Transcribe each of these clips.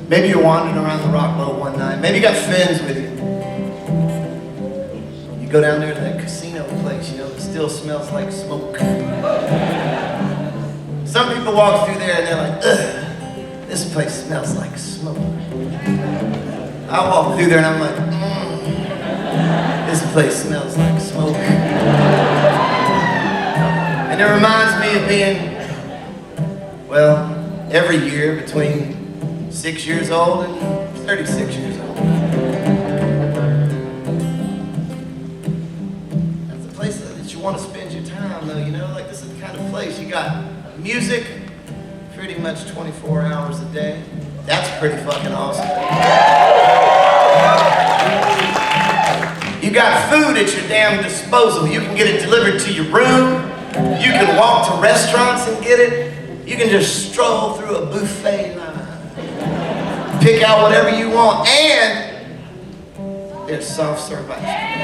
Maybe you're wandering around the Rock Boat one night. Maybe you got friends with you. You go down there to that casino place, you know, that still smells like smoke. Some people walk through there and they're like, ugh, this place smells like smoke. I walk through there and I'm like, this place smells like smoke. And it reminds me of being, well, every year between 6 years old and 36 years old. That's the place that you want to spend your time, though, you know? Like, this is the kind of place you got music pretty much 24 hours a day. That's pretty fucking awesome. You got food at your damn disposal. You can get it delivered to your room. You can walk to restaurants and get it. You can just stroll through a buffet line. Pick out whatever you want, and there's soft serve ice cream.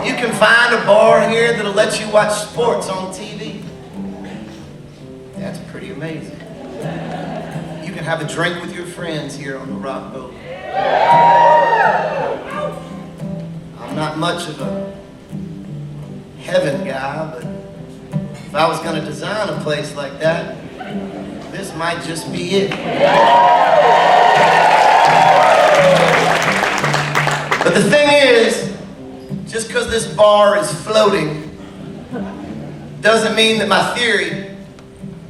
You can find a bar here that'll let you watch sports on TV. That's pretty amazing. You can have a drink with your friends here on the Rock Boat. I'm not much of a heaven guy, but if I was going to design a place like that, this might just be it. But the thing is, just because this bar is floating doesn't mean that my theory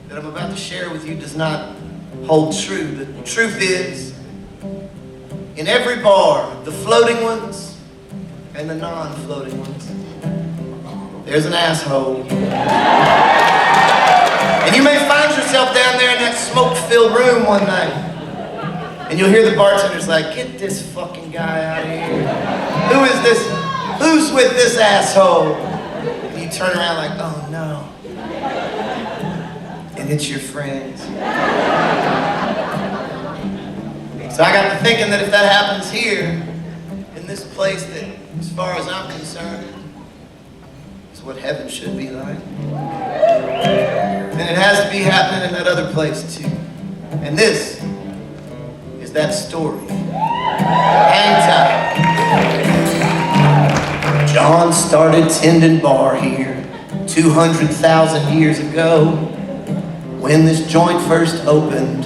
that I'm about to share with you does not hold true. The truth is, in every bar, the floating ones and the non-floating ones, there's an asshole. And you may find yourself down there in that smoke-filled room one night, and you'll hear the bartender's like, get this fucking guy out of here. Who is this? Who's with this asshole? And you turn around like, oh no. And it's your friends. So I got to thinking that if that happens here, in this place that, as far as I'm concerned, is what heaven should be like, then it has to be happening in that other place too. And this is that story. Hang tight. John started tending bar here 200,000 years ago. When this joint first opened,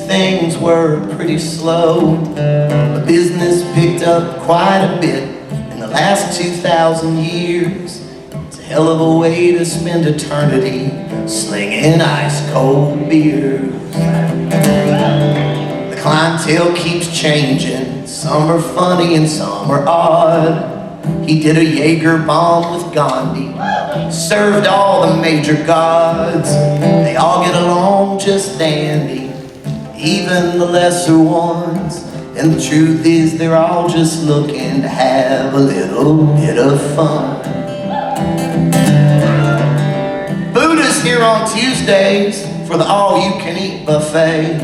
things were pretty slow. The business picked up quite a bit in the last 2,000 years. It's a hell of a way to spend eternity slinging ice cold beers. The clientele keeps changing. Some are funny and some are odd. He did a Jaeger bomb with Gandhi, served all the major gods. They all get along just dandy, even the lesser ones. And the truth is they're all just looking to have a little bit of fun. Food is here on Tuesdays for the all-you-can-eat buffet.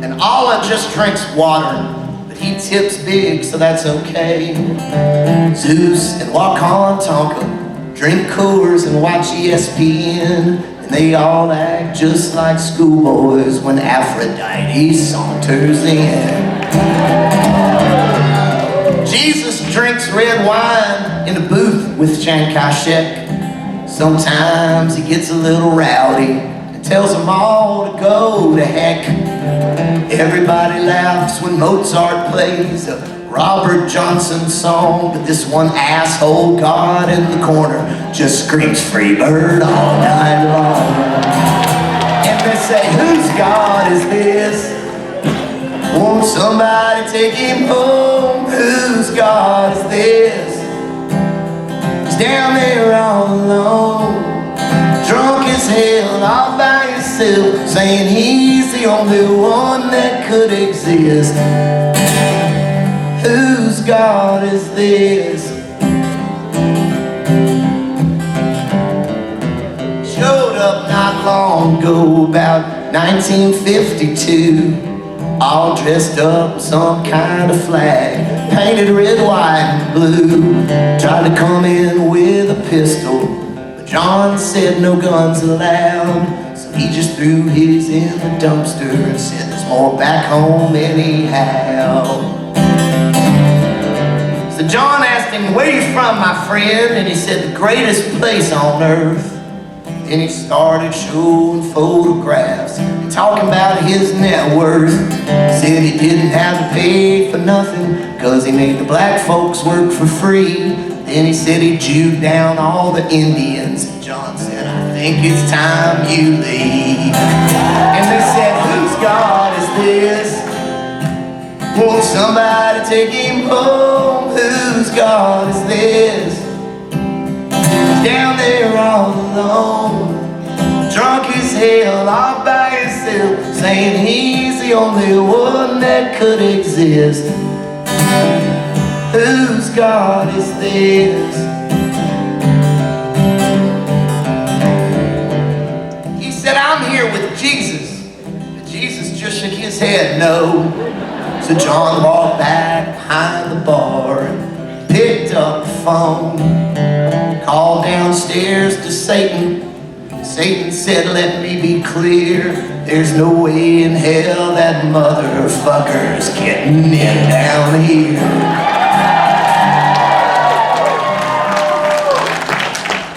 And Alla just drinks water, but he tips big, so that's okay. Zeus and Wakan Tonka drink Coors and watch ESPN. And they all act just like schoolboys when Aphrodite saunters in. Jesus drinks red wine in a booth with Chiang Kai-shek. Sometimes he gets a little rowdy and tells them all to go to heck. Everybody laughs when Mozart plays a Robert Johnson song, but this one asshole god in the corner just screams free bird all night long. And they say, whose God is this? Won't somebody take him home? Whose God is this? He's down there all alone, drunk as hell, all by himself, saying he's the only one that could exist. Whose God is this? Showed up not long ago, about 1952. all dressed up in some kind of flag, painted red, white, and blue. Tried to come in with a pistol, but John said no guns allowed. So he just threw his in the dumpster and said there's more back home anyhow. So John asked him, where you from, my friend? And he said, the greatest place on earth. Then he started showing photographs and talking about his net worth. Said he didn't have to pay for nothing, cause he made the black folks work for free. Then he said he Jewed down all the Indians. And John said, I think it's time you leave. And they said, whose God is this? Won't somebody take him home? Whose God is this? He's down there all alone, drunk as hell, all by himself, saying he's the only one that could exist. Whose God is this? He said, I'm here with Jesus. But Jesus just shook his head, no. So John walked back behind the bar and picked up the phone, called downstairs to Satan. Satan said, let me be clear, there's no way in hell that motherfucker's getting in down here.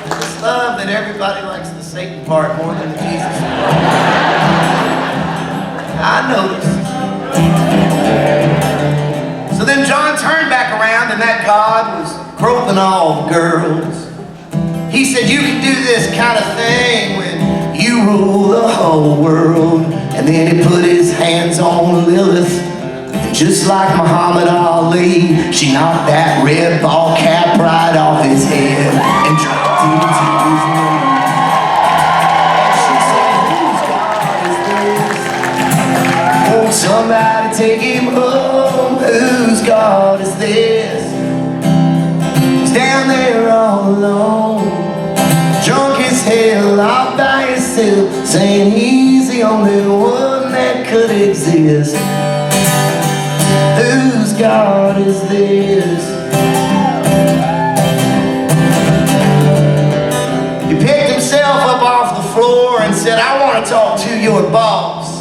I just love that everybody likes the Satan part more than the Jesus part. I noticed. So then John turned back around and that God was groping all the girls. He said, you can do this kind of thing when you rule the whole world. And then he put his hands on Lilith. And just like Muhammad Ali, she knocked that red ball cap right off his head and dropped him to his knees. And she said, whose God is this? Won't somebody take him home? Whose God is this? He's down there all alone, drunk as hell, all by himself, saying he's the only one that could exist. Whose God is this? He picked himself up off the floor and said, I want to talk to your boss.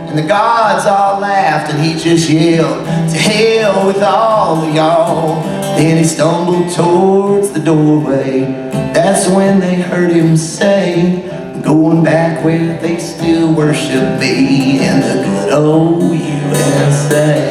And the gods all laughed and he just yelled, to hell with all of y'all. Then he stumbled towards the doorway. That's when they heard him say, going back where they still worship me in the good old USA.